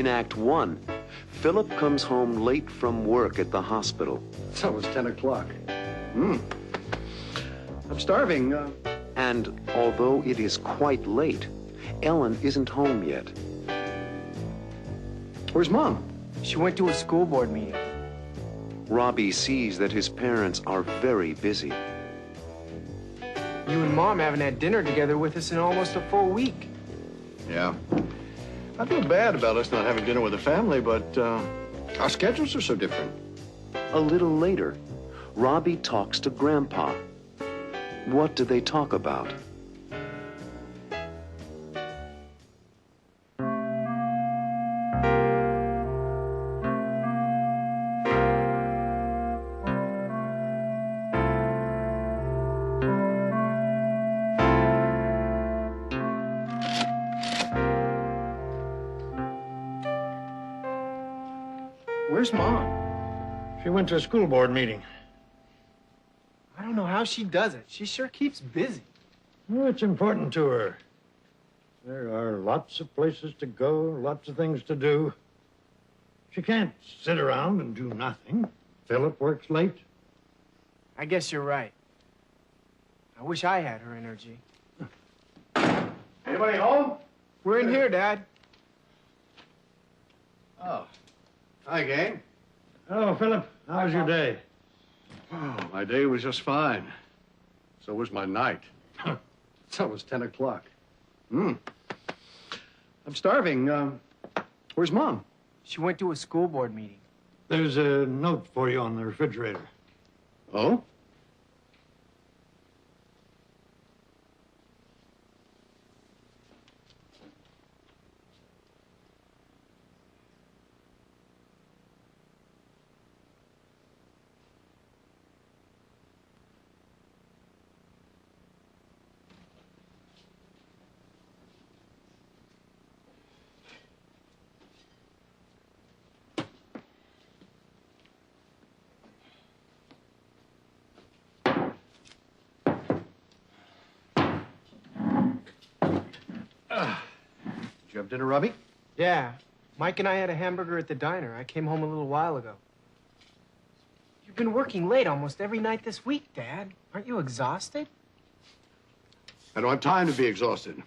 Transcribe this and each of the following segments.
In Act 1, Philip comes home late from work at the hospital. So it was 10 o'clock. I'm starving. And although it is quite late, Ellen isn't home yet. Where's Mom? She went to a school board meeting. Robbie sees that his parents are very busy. You and Mom haven't had dinner together with us in almost a full week. Yeah. I feel bad about us not having dinner with the family, but our schedules are so different. A little later, Robbie talks to Grandpa. What do they talk about? Where's Mom? She went to a school board meeting. I don't know how she does it. She sure keeps busy. Well, it's important to her. There are lots of places to go, lots of things to do. She can't sit around and do nothing. Philip works late. I guess you're right. I wish I had her energy. Anybody home? We're in here, Dad. Oh. Hi, gang. Oh, Philip, how was your day? Oh, my day was just fine. So was my night. So it was 10 o'clock. I'm starving. Where's Mom? She went to a school board meeting. There's a note for you on the refrigerator. Oh? Did you have dinner, Robbie? Yeah. Mike and I had a hamburger at the diner. I came home a little while ago. You've been working late almost every night this week, Dad. Aren't you exhausted? I don't have time to be exhausted.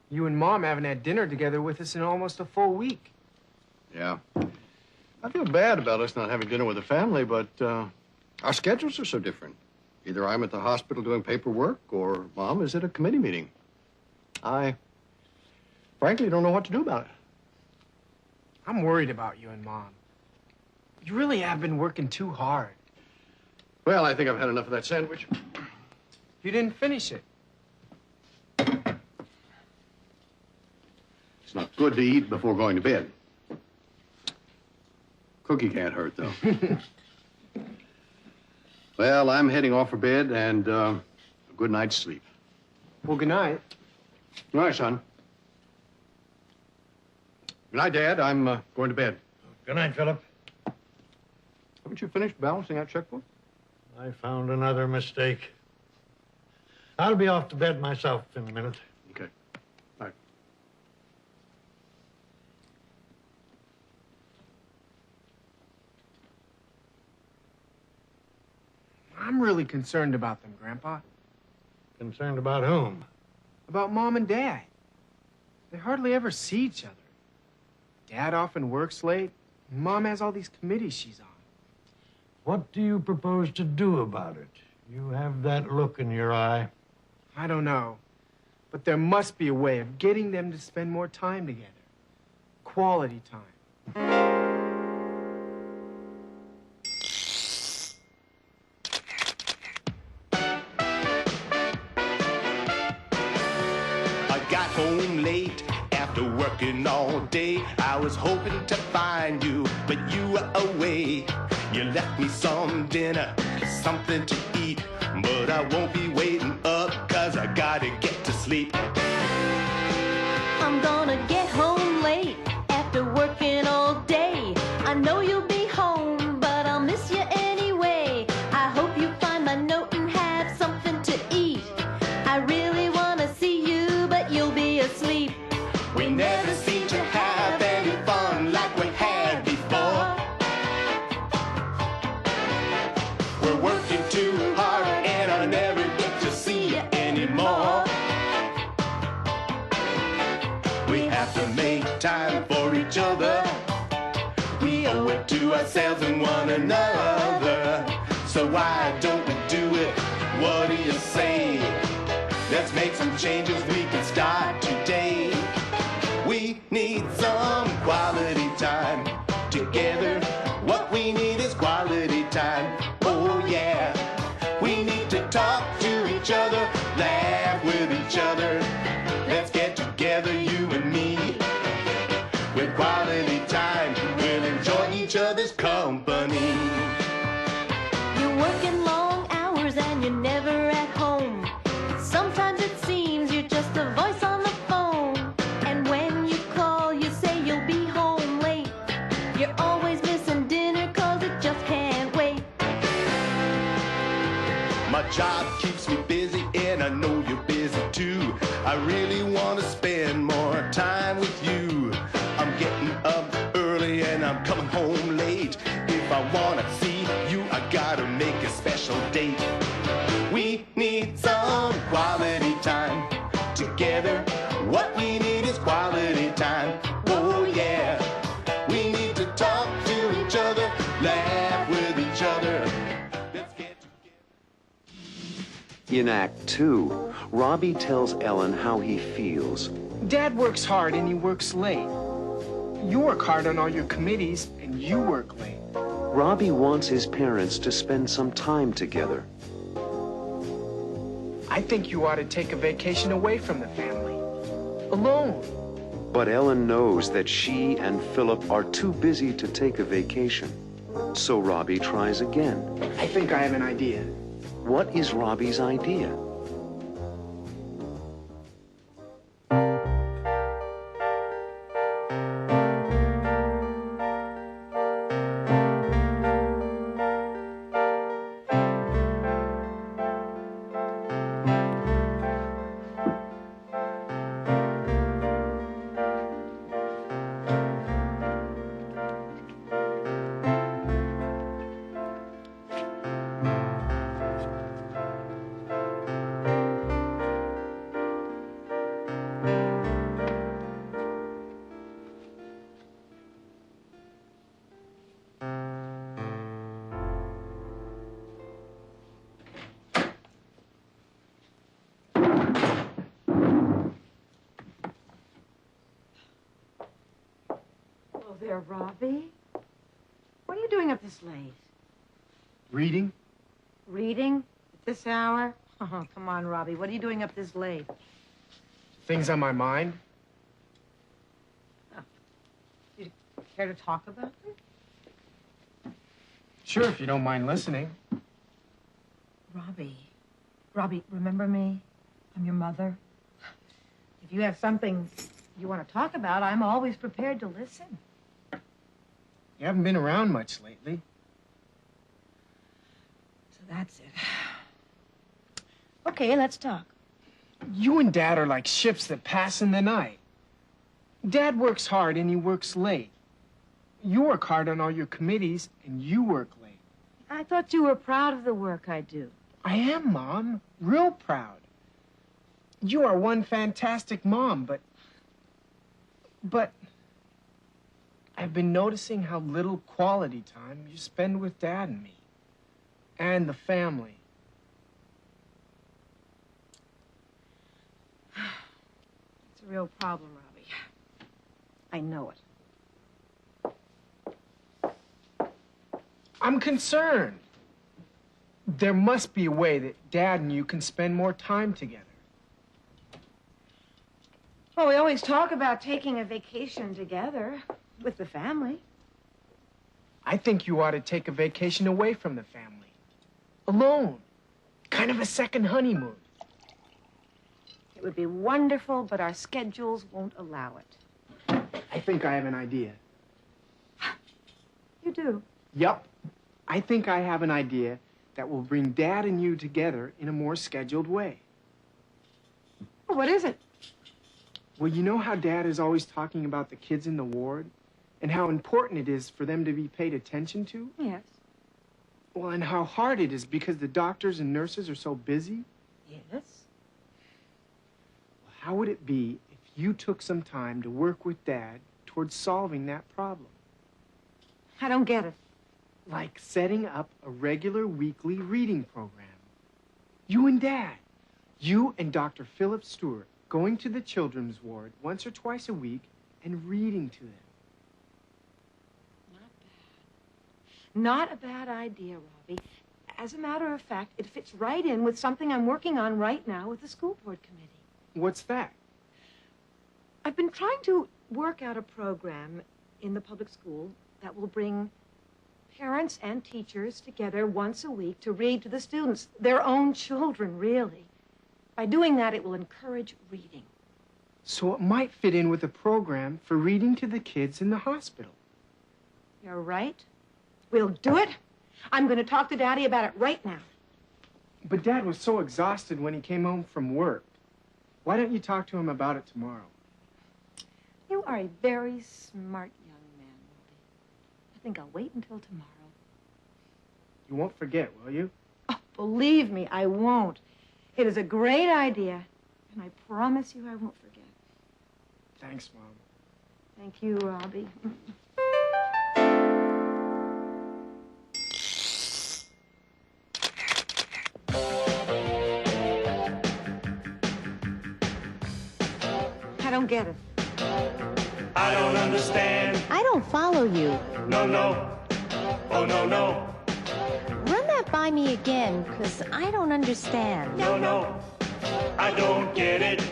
You and Mom haven't had dinner together with us in almost a full week. Yeah. I feel bad about us not having dinner with the family, but our schedules are so different. Either I'm at the hospital doing paperwork, or Mom is at a committee meeting. I frankly don't know what to do about it. I'm worried about you and Mom. You really have been working too hard. Well, I think I've had enough of that sandwich. You didn't finish it. It's not good to eat before going to bed. Cookie can't hurt, though. Well, I'm heading off for bed, and a good night's sleep. Well, good night. Good night, son. Good night, Dad. I'm going to bed. Good night, Philip. Haven't you finished balancing that checkbook? I found another mistake. I'll be off to bed myself in a minute. Okay. Bye. I'm really concerned about them, Grandpa. Concerned about whom? About Mom and Dad. They hardly ever see each other. Dad often works late. And Mom has all these committees she's on. What do you propose to do about it? You have that look in your eye. I don't know. But there must be a way of getting them to spend more time together. Quality time. I got home late after working all day. I was hoping to find you, but you were away. You left me some dinner, something to eat, but I won't be waiting up, 'cause I gotta get to sleep. I'm gonna get home late after working all day. I know you'll be home, but I'll miss you anyway. I hope you find my note and have something to eat. I really wanna see you, but you'll be asleep. We never seem to have any time for each other. We owe it to ourselves and one another. So why don't we do it? What do you say? Let's make some changes, we can start today. We need some quality time together. What we need is quality time. Oh yeah. We need to talk to each other, laugh with each other. Let's get together, you and me. With quality time, we'll enjoy each other's company. You're working long hours and you're never at home. Sometimes it seems you're just a voice on the phone. And when you call, you say you'll be home late. You're always missing dinner 'cause it just can't wait. My job keeps me busy and I know you're busy too. I really want to spend more time with you. I'm getting up early and I'm coming home late. If I want to see you, I gotta make a special date. We need some quality time together. What we need is quality time. Oh yeah. We need to talk to each other, laugh with each other. Let's get together. In Act 2, Robbie tells Ellen how he feels. Dad works hard and he works late. You work hard on all your committees and you work late. Robbie wants his parents to spend some time together. I think you ought to take a vacation away from the family. Alone. But Ellen knows that she and Philip are too busy to take a vacation. So Robbie tries again. I think I have an idea. What is Robbie's idea? Hello there, Robbie. What are you doing up this late? Reading? Reading at this hour? Oh, come on, Robbie. What are you doing up this late? Things on my mind? You care to talk about them? Sure, if you don't mind listening. Robbie, remember me? I'm your mother. If you have something you want to talk about, I'm always prepared to listen. You haven't been around much lately. So that's it. Okay, let's talk. You and Dad are like ships that pass in the night. Dad works hard and he works late. You work hard on all your committees and you work late. I thought you were proud of the work I do. I am, Mom. Real proud. You are one fantastic mom, but I've been noticing how little quality time you spend with Dad and me. And the family. It's a real problem, Robbie. I know it. I'm concerned. There must be a way that Dad and you can spend more time together. Well, we always talk about taking a vacation together with the family. I think you ought to take a vacation away from the family. Alone. Kind of a second honeymoon. It would be wonderful, but our schedules won't allow it. I think I have an idea. You do? Yup. I think I have an idea that will bring Dad and you together in a more scheduled way. Well, what is it? Well, you know how Dad is always talking about the kids in the ward and how important it is for them to be paid attention to? Yes. Well, and how hard it is because the doctors and nurses are so busy? Yes. Well, how would it be if you took some time to work with Dad towards solving that problem. I don't get it. Like setting up a regular weekly reading program. You and Dad. You and Dr. Philip Stewart going to the children's ward once or twice a week and reading to them. Not a bad idea, Robbie. As a matter of fact, it fits right in with something I'm working on right now with the school board committee. What's that? I've been trying to work out a program in the public school that will bring parents and teachers together once a week to read to the students, their own children, really. By doing that, it will encourage reading. So it might fit in with a program for reading to the kids in the hospital. You're right. We'll do it. I'm going to talk to Daddy about it right now. But Dad was so exhausted when he came home from work. Why don't you talk to him about it tomorrow? You are a very smart young man, Robbie. I think I'll wait until tomorrow. You won't forget, will you? Oh, believe me, I won't. It is a great idea, and I promise you I won't forget. Thanks, Mom. Thank you, Robbie. I don't get it. I don't understand. I don't follow you. No, no. Oh, no, no. Run that by me again, because I don't understand. No, no. I don't get it.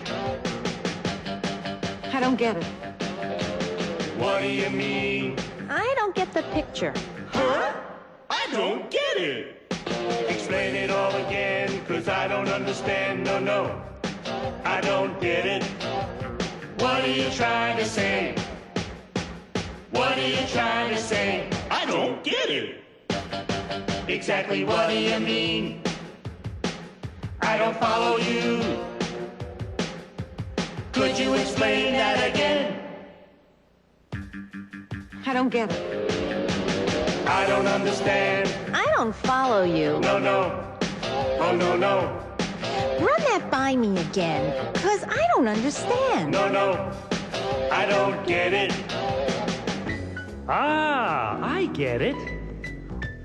I don't get it. What do you mean? I don't get the picture. Huh? I don't get it. Explain it all again, 'cause I don't understand. No, no. I don't get it. What are you trying to say? What are you trying to say? I don't get it. Exactly what do you mean? I don't follow you. Could you explain that again? I don't get it. I don't understand. I don't follow you. No, no. Oh, no, no. Run that by me again, because I don't understand. No, no. I don't get it. Ah, I get it.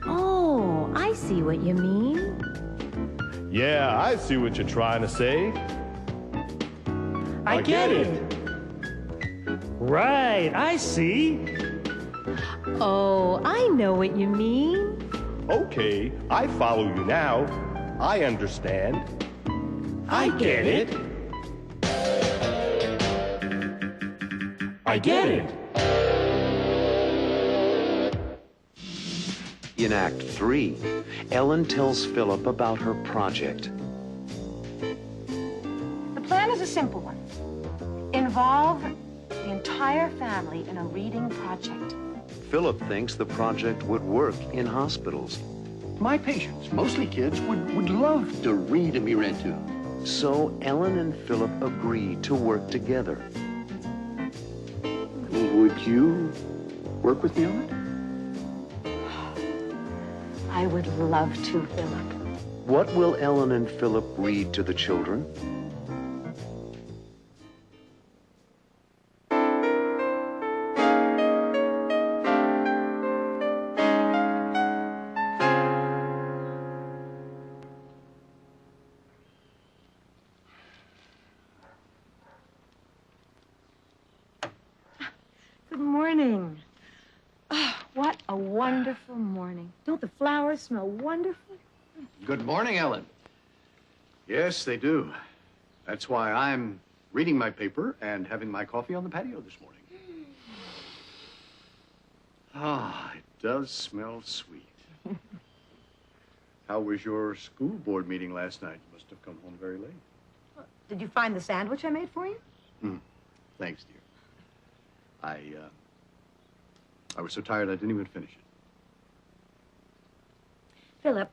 Oh, I see what you mean. Yeah, I see what you're trying to say. I get it. Right, I see. Oh, I know what you mean. Okay, I follow you now. I understand. I get it. I get it. In Act 3, Ellen tells Philip about her project. The plan is a simple one. Involve the entire family in a reading project. Philip thinks the project would work in hospitals. My patients, mostly kids, would love to read and be read to. So Ellen and Philip agree to work together. Would you work with me on it? I would love to, Philip. What will Ellen and Philip read to the children? Good morning. Oh, what a wonderful morning. Don't the flowers smell wonderful? Good morning, Ellen. Yes, they do. That's why I'm reading my paper and having my coffee on the patio this morning. Ah, it does smell sweet. How was your school board meeting last night? You must have come home very late. Did you find the sandwich I made for you? Thanks, dear. I was so tired I didn't even finish it. Philip,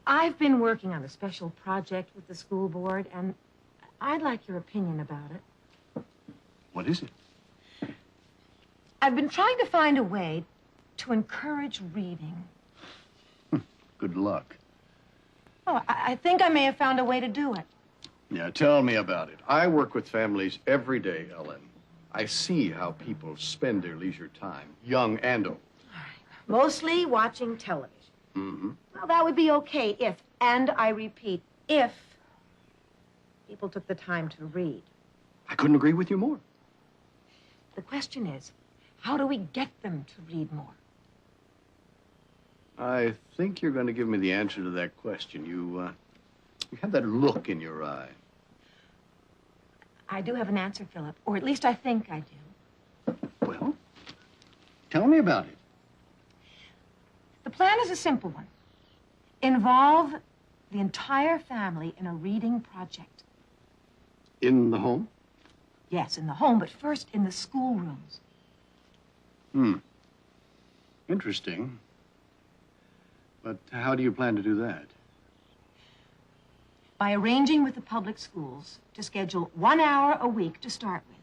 I've been working on a special project with the school board, and I'd like your opinion about it. What is it? I've been trying to find a way to encourage reading. Good luck. Oh, I think I may have found a way to do it. Yeah, tell me about it. I work with families every day, Ellen. I see how people spend their leisure time, young and old. Mostly watching television. Mm-hmm. Well, that would be okay if, and I repeat, if people took the time to read. I couldn't agree with you more. The question is, how do we get them to read more? I think you're going to give me the answer to that question. You have that look in your eye. I do have an answer, Philip, or at least I think I do. Well, tell me about it. The plan is a simple one. Involve the entire family in a reading project. In the home? Yes, in the home, but first in the schoolrooms. Interesting. But how do you plan to do that? By arranging with the public schools to schedule 1 hour a week to start with.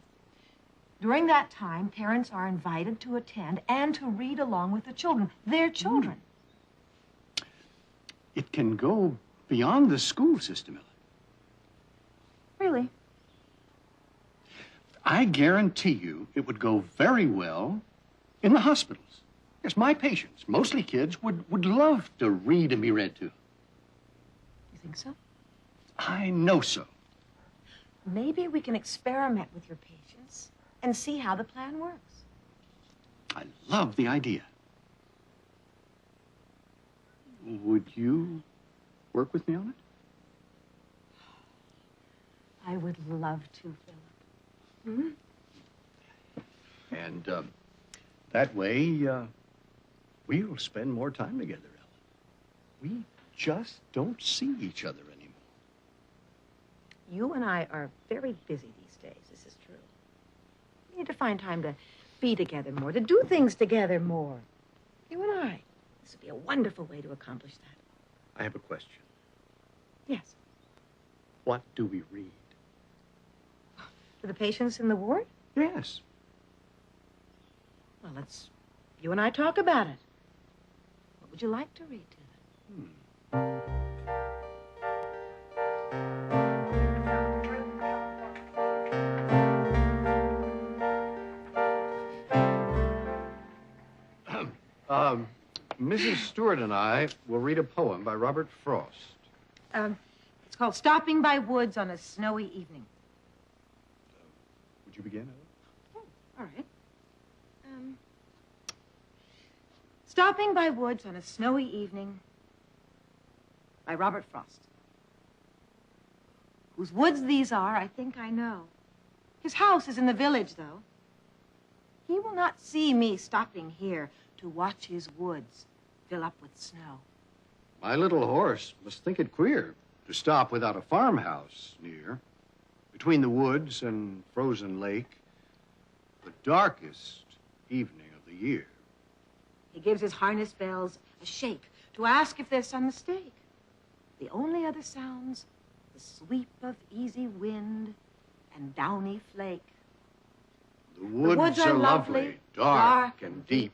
During that time, parents are invited to attend and to read along with the children, their children. It can go beyond the school system, Ellen. Really? I guarantee you it would go very well in the hospitals. Yes, my patients, mostly kids, would love to read and be read to. You think so? I know so. Maybe we can experiment with your patients and see how the plan works. I love the idea. Would you work with me on it? I would love to, Philip. And that way, we'll spend more time together, Ellen. We just don't see each other anymore. You and I are very busy these days. This is true. We need to find time to be together more, to do things together more. You and I. This would be a wonderful way to accomplish that. I have a question. Yes. What do we read? For the patients in the ward? Yes. Well, you and I talk about it. What would you like to read to them? Mrs. Stewart and I will read a poem by Robert Frost. It's called Stopping by Woods on a Snowy Evening. Would you begin, Ellen? All right. Stopping by Woods on a Snowy Evening by Robert Frost. Whose woods these are, I think I know. His house is in the village, though. He will not see me stopping here to watch his woods fill up with snow. My little horse must think it queer to stop without a farmhouse near. Between the woods and frozen lake, the darkest evening of the year. He gives his harness bells a shake to ask if there's some mistake. The only other sounds, the sweep of easy wind and downy flake. The woods are lovely, dark and deep.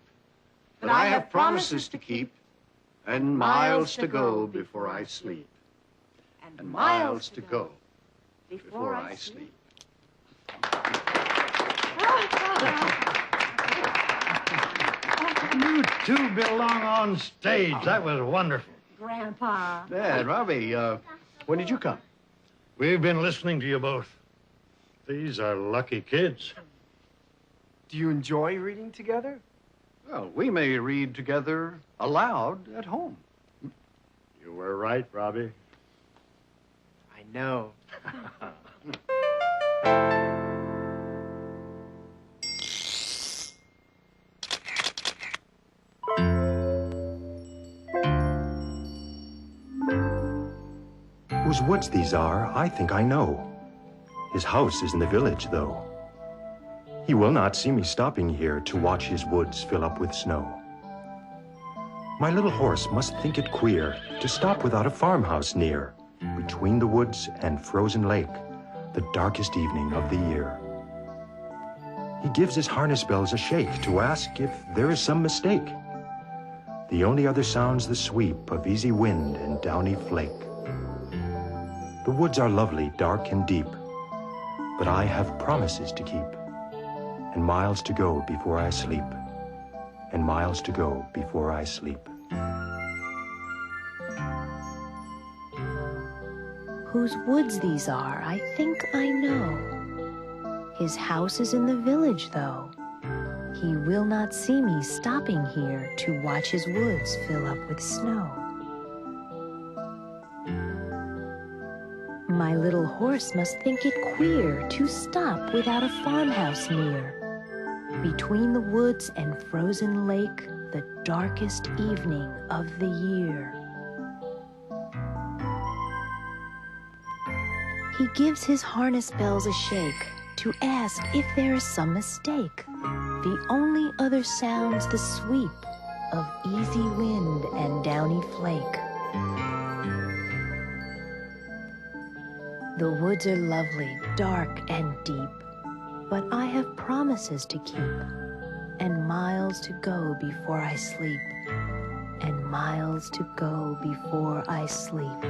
But I have promises to keep and miles to go before I sleep. And miles to go before I sleep. You two belong on stage. That was wonderful. Grandpa. Dad, Robbie, when did you come? We've been listening to you both. These are lucky kids. Do you enjoy reading together? Well, we may read together aloud at home. You were right, Robbie. I know. Whose woods these are, I think I know. His house is in the village, though. He will not see me stopping here to watch his woods fill up with snow. My little horse must think it queer to stop without a farmhouse near, between the woods and frozen lake, the darkest evening of the year. He gives his harness bells a shake to ask if there is some mistake. The only other sound's the sweep of easy wind and downy flake. The The woods are lovely, dark and deep, but I have promises to keep, and miles to go before I sleep, and miles to go before I sleep. Whose woods these are, I think I know. His house is in the village, though. He will not see me stopping here to watch his woods fill up with snow. My little horse must think it queer to stop without a farmhouse near. Between the woods and frozen lake, the darkest evening of the year. He gives his harness bells a shake to ask if there is some mistake. The only other sounds the sweep of easy wind and downy flake. The woods are lovely, dark and deep, but I have promises to keep, and miles to go before I sleep, and miles to go before I sleep.